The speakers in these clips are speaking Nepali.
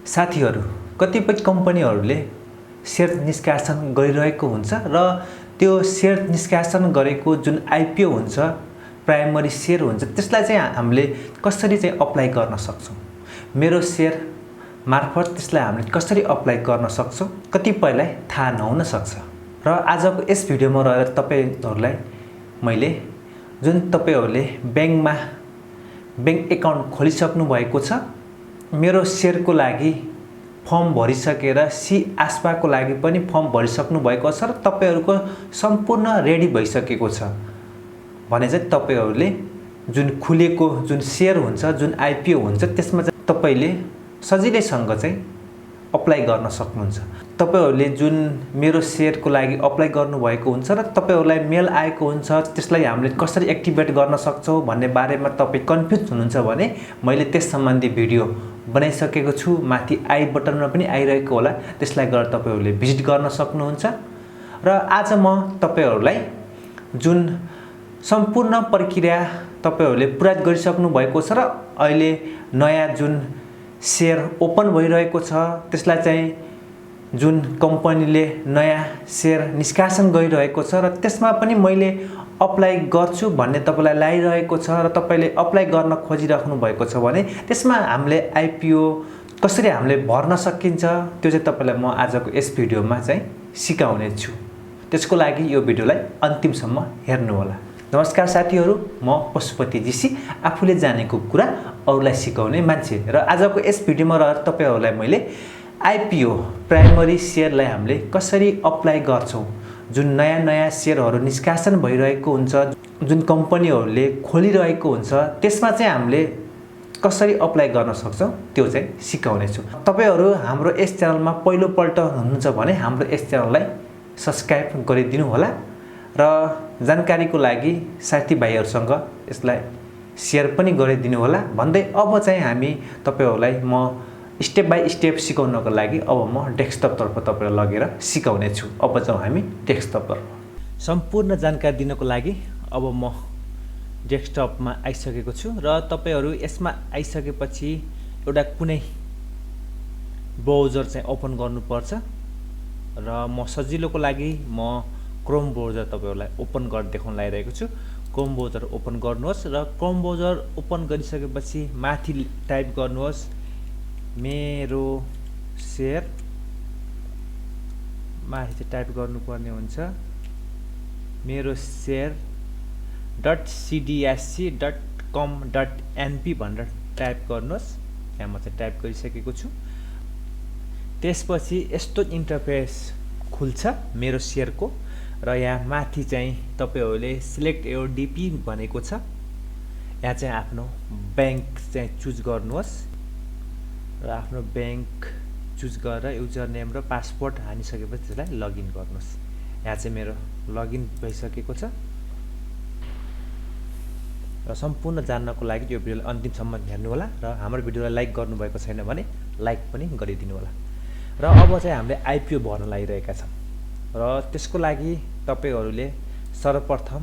साथीहरु कतिपय कम्पनीहरुले शेयर निष्कासन गरिरहेको हुन्छ र त्यो शेयर निष्कासन गरेको जुन IPO हुन्छ प्राइमरी शेयर हुन्छ त्यसलाई चाहिँ हामीले कसरी चाहिँ अप्लाई गर्न सक्छौं मेरो शेयर मार्फत त्यसलाई हामीले कसरी अप्लाई गर्न सक्छौं कतिपयलाई थाहा नहुन सक्छ र आजको यस भिडियोमा रहेर तपाईहरुलाई मैले जुन तपाईहरुले बैंकमा बैंक एकाउन्ट खोलिसक्नु भएको छ मेरो शेयरको लागि फर्म भरिसकेर सी आस्पाको लागि पनि फर्म भरिसक्नु भएको छ र तपाईहरुको सम्पूर्ण रेडी भइसकेको छ भने चाहिँ तपाईहरुले जुन खुलेको जुन शेयर हुन्छ जुन IPO हुन्छ त्यसमा चाहिँ तपाईले सजिलैसँग चाहिँ अप्लाई गर्न सक्नुहुन्छ तपाईहरुले जुन मेरो शेयरको लागि अप्लाई गर्नु भएको हुन्छ र तपाईहरुलाई मेल आएको हुन्छ त्यसलाई हामीले कसरी एक्टिभेट गर्न सक्छौं भन्ने बारेमा तपाई कन्फ्युज हुनुहुन्छ भने मैले त्यस सम्बन्धी भिडियो बनाइसकेको छु माथि आई बटनमा पनि आइरहेको होला त्यसलाई गएर तपाईहरुले भिजिट गर्न सक्नुहुन्छ र आज म तपाईहरुलाई जुन सम्पूर्ण प्रक्रिया तपाईहरुले पुरा गरिसक्नु भएको छ र अहिले नयाँ जुन शेयर ओपन भइरहेको छ त्यसलाई चाहिँ जुन कम्पनीले नयाँ शेयर निष्कासन गरिरहेको छ र त्यसमा पनि मैले अप्लाई गर्छु भन्ने तपाईलाई लागिरहेको छ र तपाईले अप्लाई गर्न खोजिराख्नु भएको छ भने त्यसमा हामीले IPO कसरी हामीले भर्न सकिन्छ त्यो चाहिँ तपाईलाई म आजको यस भिडियोमा चाहिँ सिकाउने छु त्यसको लागि यो भिडियोलाई अन्तिमसम्म हेर्नु होला नमस्कार साथीहरु म पशुपति जी C आफूले जानेको कुरा अरूलाई सिकाउने मान्छे र आजको यस भिडियोमा रहेर तपाईहरुलाई मैले IPO प्राइमरी शेयरलाई हामीले कसरी अप्लाई गर्छौं जुन नयाँ शेयरहरु निष्कासन भइरहेको हुन्छ जुन कम्पनीहरुले खोलिरहेको हुन्छ त्यसमा चाहिँ हामीले कसरी अप्लाई गर्न सक्छौं त्यो चाहिँ सिकाउने छु तपाईहरु हाम्रो यस च्यानलमा पहिलो पल्ट हुनुहुन्छ भने हाम्रो यस च्यानललाई सब्स्क्राइब गरिदिनु होला र जानकारीको लागि साथीभाइहरुसँग यसलाई शेयर पनि गरिदिनु होला भन्दै अब चाहिँ हामी तपाईहरुलाई म स्टेप बाइ स्टेप सिकाउनको लागि अब म डेस्कटप तर्फ तपाईलाई लगेर सिकाउने छु अब जाउँ हामी डेस्कटप तर्फ सम्पूर्ण जानकारी दिनको लागि अब म डेस्कटपमा आइसकेको छु र तपाईहरु यसमा आइसकेपछि एउटा कुनै ब्राउजर चाहिँ ओपन गर्नुपर्छ र म सजिलोको लागि म क्रोम ब्राउजर तपाईहरुलाई ओपन गरेर देखाउन लागिरहेको छु क्रोम ब्राउजर ओपन गर्नुहोस् र क्रोम ब्राउजर ओपन गरिसकेपछि माथि टाइप गर्नुहोस् मेरो शेयर माथि टाइप गर्नुपर्ने हुन्छ मेरो share.cdsc.com.np भनेर टाइप गर्नुहोस् यहाँ म चाहिँ टाइप गरिसकेको छु त्यसपछि यस्तो इन्टरफेस खुल्छ मेरो शेयरको र यहाँ माथि चाहिँ तपाईहरुले सिलेक्ट योर DP भनेको छ यहाँ चाहिँ आफ्नो बैंक चाहिँ चुज गर्नुहोस् र आफ्नो बैंक चुज गरेर युजर नेम र पासवर्ड हानिसकेपछि त्यसलाई लगइन गर्नुहोस् यहाँ चाहिँ मेरो लगइन भइसकेको छ र सम्पूर्ण जान्नको लागि यो भिडियोलाई अन्तिमसम्म हेर्नु होला र हाम्रो भिडियोलाई लाइक गर्नुभएको छैन भने लाइक पनि गरिदिनु होला र अब चाहिँ हामीले IPO भर्न लागिरहेका छौं र त्यसको लागि तपाईहरुले सर्वप्रथम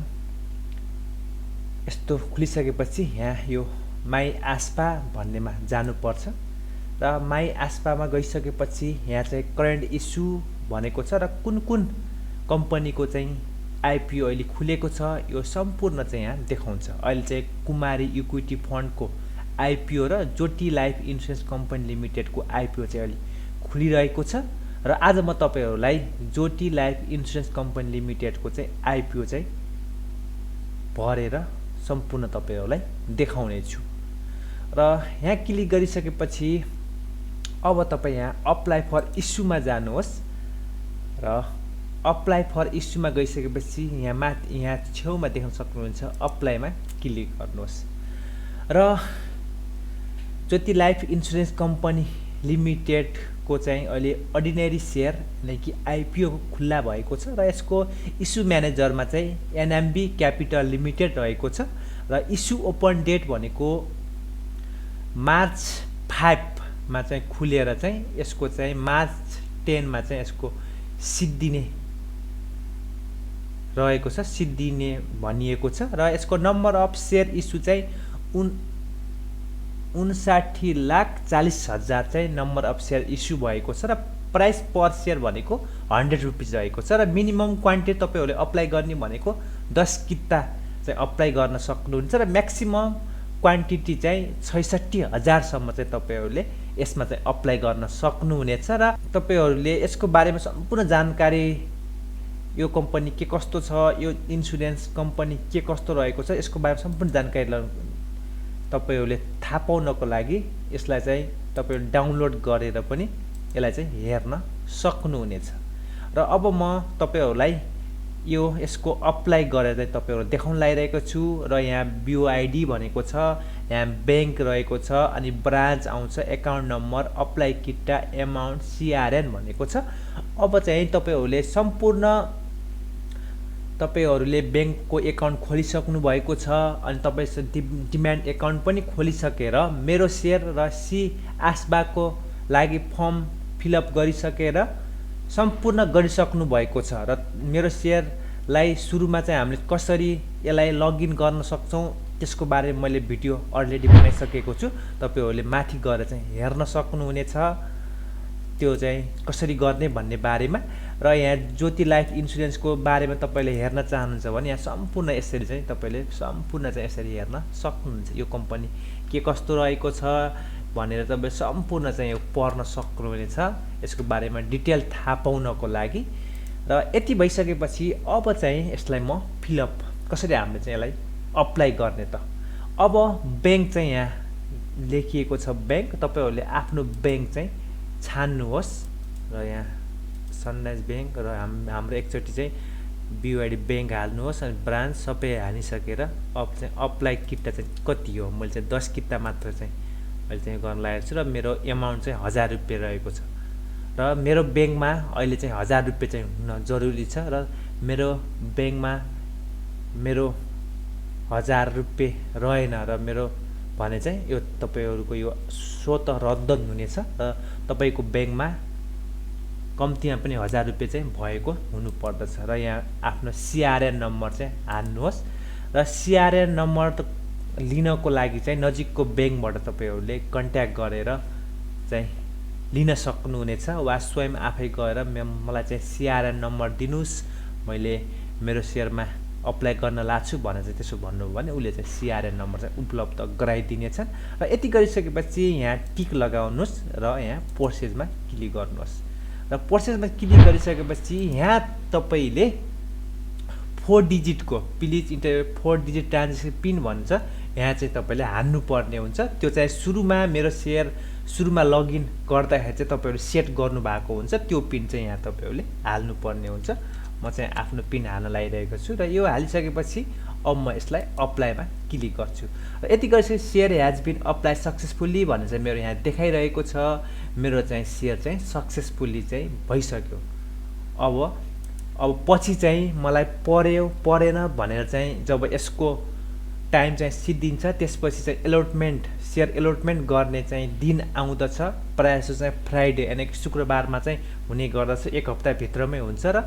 यस्तो खुलिसकेपछि यहाँ यो माई आस्पा भन्नेमा जानुपर्छ र माई आस्पामा गइसकेपछि यहाँ चाहिँ करेन्ट इस्यु भनेको छ र कुन कम्पनीको चाहिँ IPO अहिले खुलेको छ यो सम्पूर्ण चाहिँ यहाँ देखाउँछ अहिले चाहिँ कुमारी इक्विटी फन्डको IPO र ज्योति लाइफ इन्स्योरेन्स कम्पनी लिमिटेडको IPO चाहिँ अहिले खुलिरहेको छ र आज म तपाईहरुलाई ज्योति लाइफ इन्स्योरेन्स कम्पनी लिमिटेडको चाहिँ IPO चाहिँ भरेर सम्पूर्ण तपाईहरुलाई देखाउने छु र यहाँ क्लिक गरिसकेपछि अब तपाई यहाँ अप्लाई फर इस्युमा जानुहोस् र अप्लाई फर इस्युमा गइसकेपछि यहाँ छेउमा देख्न सक्नुहुन्छ अप्लाईमा क्लिक गर्नुहोस् र ज्योति लाइफ इन्स्योरेन्स कम्पनी लिमिटेड को चाहिँ अहिले अर्डिनरी शेयर यानी कि IPO खुल्ला भएको छ र यसको इस्यु म्यानेजरमा चाहिँ NMB क्यापिटल लिमिटेड रहेको छ र इस्यु ओपन डेट भनेको मार्च 5 मा चाहिँ खुलेर चाहिँ यसको चाहिँ मार्च 10 मा चाहिँ यसको सिद्धिने रहेको छ सिद्धिने भनिएको छ र यसको नम्बर अफ शेयर इस्यु चाहिँ 59,40,000 चाहिँ नम्बर अफ सेयर इस्यु भएको छ र प्राइस पर सेयर भनेको 100 रुपिस रहेको छ र मिनिमम क्वान्टिटी तपाईहरुले अप्लाई गर्ने भनेको 10 किता चाहिँ अप्लाई गर्न सक्नुहुन्छ र म्याक्सिमम क्वान्टिटी चाहिँ 66,000 सम्म चाहिँ तपाईहरुले यसमा चाहिँ अप्लाई गर्न सक्नुहुनेछ र तपाईहरुले यसको बारेमा सम्पूर्ण जानकारी यो कम्पनी के कस्तो छ, यो इन्स्योरेन्स कम्पनी के कस्तो रहेको छ, यसको बारेमा सम्पूर्ण जानकारी तपाईहरुले थाहा पाउनको लागि यसलाई चाहिँ तपाईहरु डाउनलोड गरेर पनि यसलाई चाहिँ हेर्न सक्नुहुनेछ। र अब म तपाईहरुलाई यसको अप्लाई गरेर चाहिँ तपाईहरु देखाउन लागिरहेको छु र यहाँ BOID भनेको छ, यहाँ बैंक रहेको छ, अनि ब्रान्च आउँछ, एकाउन्ट नम्बर, अप्लाई किट्टा, एमाउन्ट, CRN भनेको छ। अब चाहिँ तपाईहरुले सम्पूर्ण तपाईहरुले बैंकको एकाउन्ट खोलिसक्नु भएको छ अनि तपाईहरुले डिमान्ड एकाउन्ट पनि खोलिसकेर मेरो शेयर र आस्बाको लागि फर्म फिलअप गरिसकेर सम्पूर्ण गरिसक्नु भएको छ र मेरो शेयरलाई सुरुमा चाहिँ हामीले कसरी यसलाई लगइन गर्न सक्छौं त्यसको बारेमा मैले भिडियो अलरेडी बनाइसकेको छु। तपाईहरुले माथि गएर चाहिँ हेर्न सक्नुहुनेछ त्यो चाहिँ कसरी गर्ने भन्ने बारेमा। र यहाँ ज्योति लाइफ इन्स्योरेन्सको बारेमा तपाईले हेर्न चाहनुहुन्छ भने यहाँ सम्पूर्ण यसरी चाहिँ तपाईले सम्पूर्ण चाहिँ यसरी हेर्न सक्नुहुन्छ। यो कम्पनी के कस्तो रहेको छ भनेर तपाईले सम्पूर्ण चाहिँ यो पढ्न सक्नुहुनेछ यसको बारेमा डिटेल थाहा पाउनको लागि। र यति भइसकेपछि अब चाहिँ यसलाई म फिलअप कसरी हामीले चाहिँ यसलाई अप्लाई गर्ने त। अब बैंक चाहिँ यहाँ लेखिएको छ बैंक, तपाईहरुले आफ्नो बैंक चाहिँ छान्नुहोस् र यहाँ सनराइज बैंक र हाम्रो एकचोटी चाहिँ BOID बैंक हाल्नुहोस् अनि ब्रान्च सबै हालिसकेर अब चाहिँ अप्लाई किट्टा चाहिँ कति हो, मैले चाहिँ 10 किट्टा मात्र चाहिँ मैले चाहिँ गर्न लागेको छु र मेरो एमाउन्ट चाहिँ 1000 रुपैयाँ रहेको छ र मेरो बैंकमा अहिले चाहिँ 1000 रुपैयाँ चाहिँ हुन जरुरी छ र मेरो बैंकमा मेरो 1000 रुपैयाँ रहेन र मेरो भने चाहिँ यो तपाईहरुको यो स्वत रद्द हुनेछ र तपाईको बैंकमा कम्तीमा पनि 1000 रुपैयाँ चाहिँ भएको हुनु पर्दछ। र यहाँ आफ्नो CRN नम्बर चाहिँ हाल्नुहोस् र CRN नम्बर लिनको लागि चाहिँ नजिकको बैंकबाट तपाईहरुले कन्ट्याक्ट गरेर चाहिँ लिन सक्नुहुनेछ वा स्वयं आफै गएर मलाई चाहिँ CRN नम्बर दिनुस्, मैले मेरो शेयरमा अप्लाई गर्न लाग्छु भने चाहिँ त्यसो भन्नुभयो भने उले चाहिँ CRN नम्बर चाहिँ उपलब्ध गराइदिनेछन्। र यति गरिसकेपछि यहाँ टिक लगाउनुस् र यहाँ प्रोसेसमा क्लिक गर्नुहोस् र प्रोसेसमा क्लिक गरिसकेपछि यहाँ तपाईले 4 डिजिटको please enter 4 digit transaction pin भन्छ यहाँ चाहिँ तपाईले हान्नु पर्ने हुन्छ। त्यो चाहिँ सुरुमा मेरो शेयर सुरुमा लगइन गर्दाखेरि चाहिँ तपाईहरु सेट गर्नु भएको हुन्छ, त्यो पिन चाहिँ यहाँ तपाईहरुले हाल्नु पर्ने हुन्छ। म चाहिँ आफ्नो पिन हाल्न लागिरहेको छु र यो हालिसकेपछि अब म यसलाई अप्लाईमा क्लिक गर्छु र यति गरेपछि share has been apply successfully भनेर चाहिँ मेरो यहाँ देखाइरहेको छ। मेरो चाहिँ शेयर चाहिँ सक्सेसफुली चाहिँ भइसक्यो। अब पछि चाहिँ मलाई पर्यो परेन भनेर चाहिँ जब यसको टाइम चाहिँ सिद्धिन्छ त्यसपछि चाहिँ अलॉटमेन्ट शेयर अलॉटमेन्ट गर्ने चाहिँ दिन आउँदछ। प्रायः जसो चाहिँ फ्राइडे यानी कि शुक्रबारमा चाहिँ हुने गर्दछ, एक हप्ता भित्रमै हुन्छ र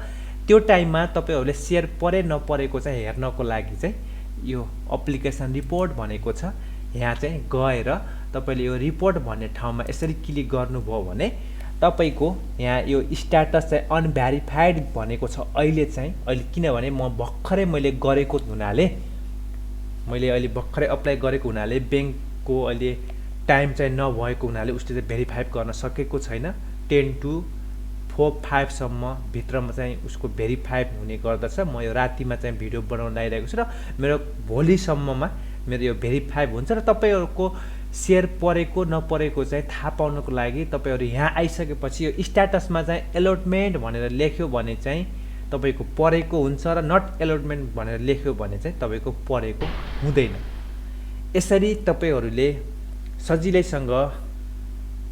त्यो टाइममा तपाईहरुले शेयर परे नपरेको चाहिँ हेर्नको लागि चाहिँ यो एप्लिकेसन रिपोर्ट भनेको छ, यहाँ चाहिँ गएर तपाईले यो रिपोर्ट भन्ने ठाउँमा यसरी क्लिक गर्नुभयो भने तपाईको यहाँ यो स्ट्याटस चाहिँ अनभेरिफाइड भनेको छ अहिले किनभने म भर्खरै मैले गरेको हुनाले मैले अहिले भर्खरै अप्लाई गरेको हुनाले बैंकको अहिले टाइम चाहिँ नभएको हुनाले उसले चाहिँ भेरिफाई गर्न सकेको छैन। 10 to 4-5 सम्म भित्रमा चाहिँ उसको भेरिफाई हुने गर्दछ। म यो रातिमा चाहिँ भिडियो बनाउन लागिरहेको छु र मेरो भोलिसम्ममा मेरो यो भेरिफाई हुन्छ र तपाईहरुको शेयर परेको नपरेको चाहिँ थाहा पाउनको लागि तपाईहरु यहाँ आइसकेपछि यो स्ट्याटसमा चाहिँ अलॉटमेन्ट भनेर लेख्यो भने चाहिँ तपाईको परेको हुन्छ र नट अलॉटमेन्ट भनेर लेख्यो भने चाहिँ तपाईको परेको हुँदैन। यसरी तपाईहरुले सजिलैसँग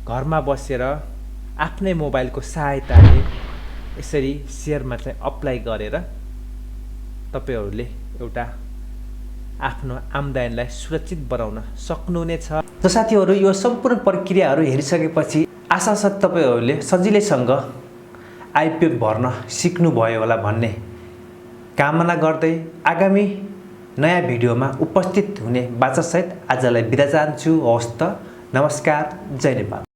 घरमा बसेर आफ्नै मोबाइलको सहायताले यसरी शेयरमा चाहिँ अप्लाई गरेर तपाईहरुले एउटा आफ्नो आम्दानीलाई सुरक्षित बनाउन सक्नुहुनेछ। त साथीहरु यो सम्पूर्ण प्रक्रियाहरु हेरिसकेपछि आशा छ तपाईहरुले सजिलैसँग IPO भर्न सिक्नु भयो होला भन्ने कामना गर्दै आगामी नयाँ भिडियोमा उपस्थित हुने बाचासहित आजलाई बिदा चाहन्छु। हवस् त, नमस्कार, जय नेपाल।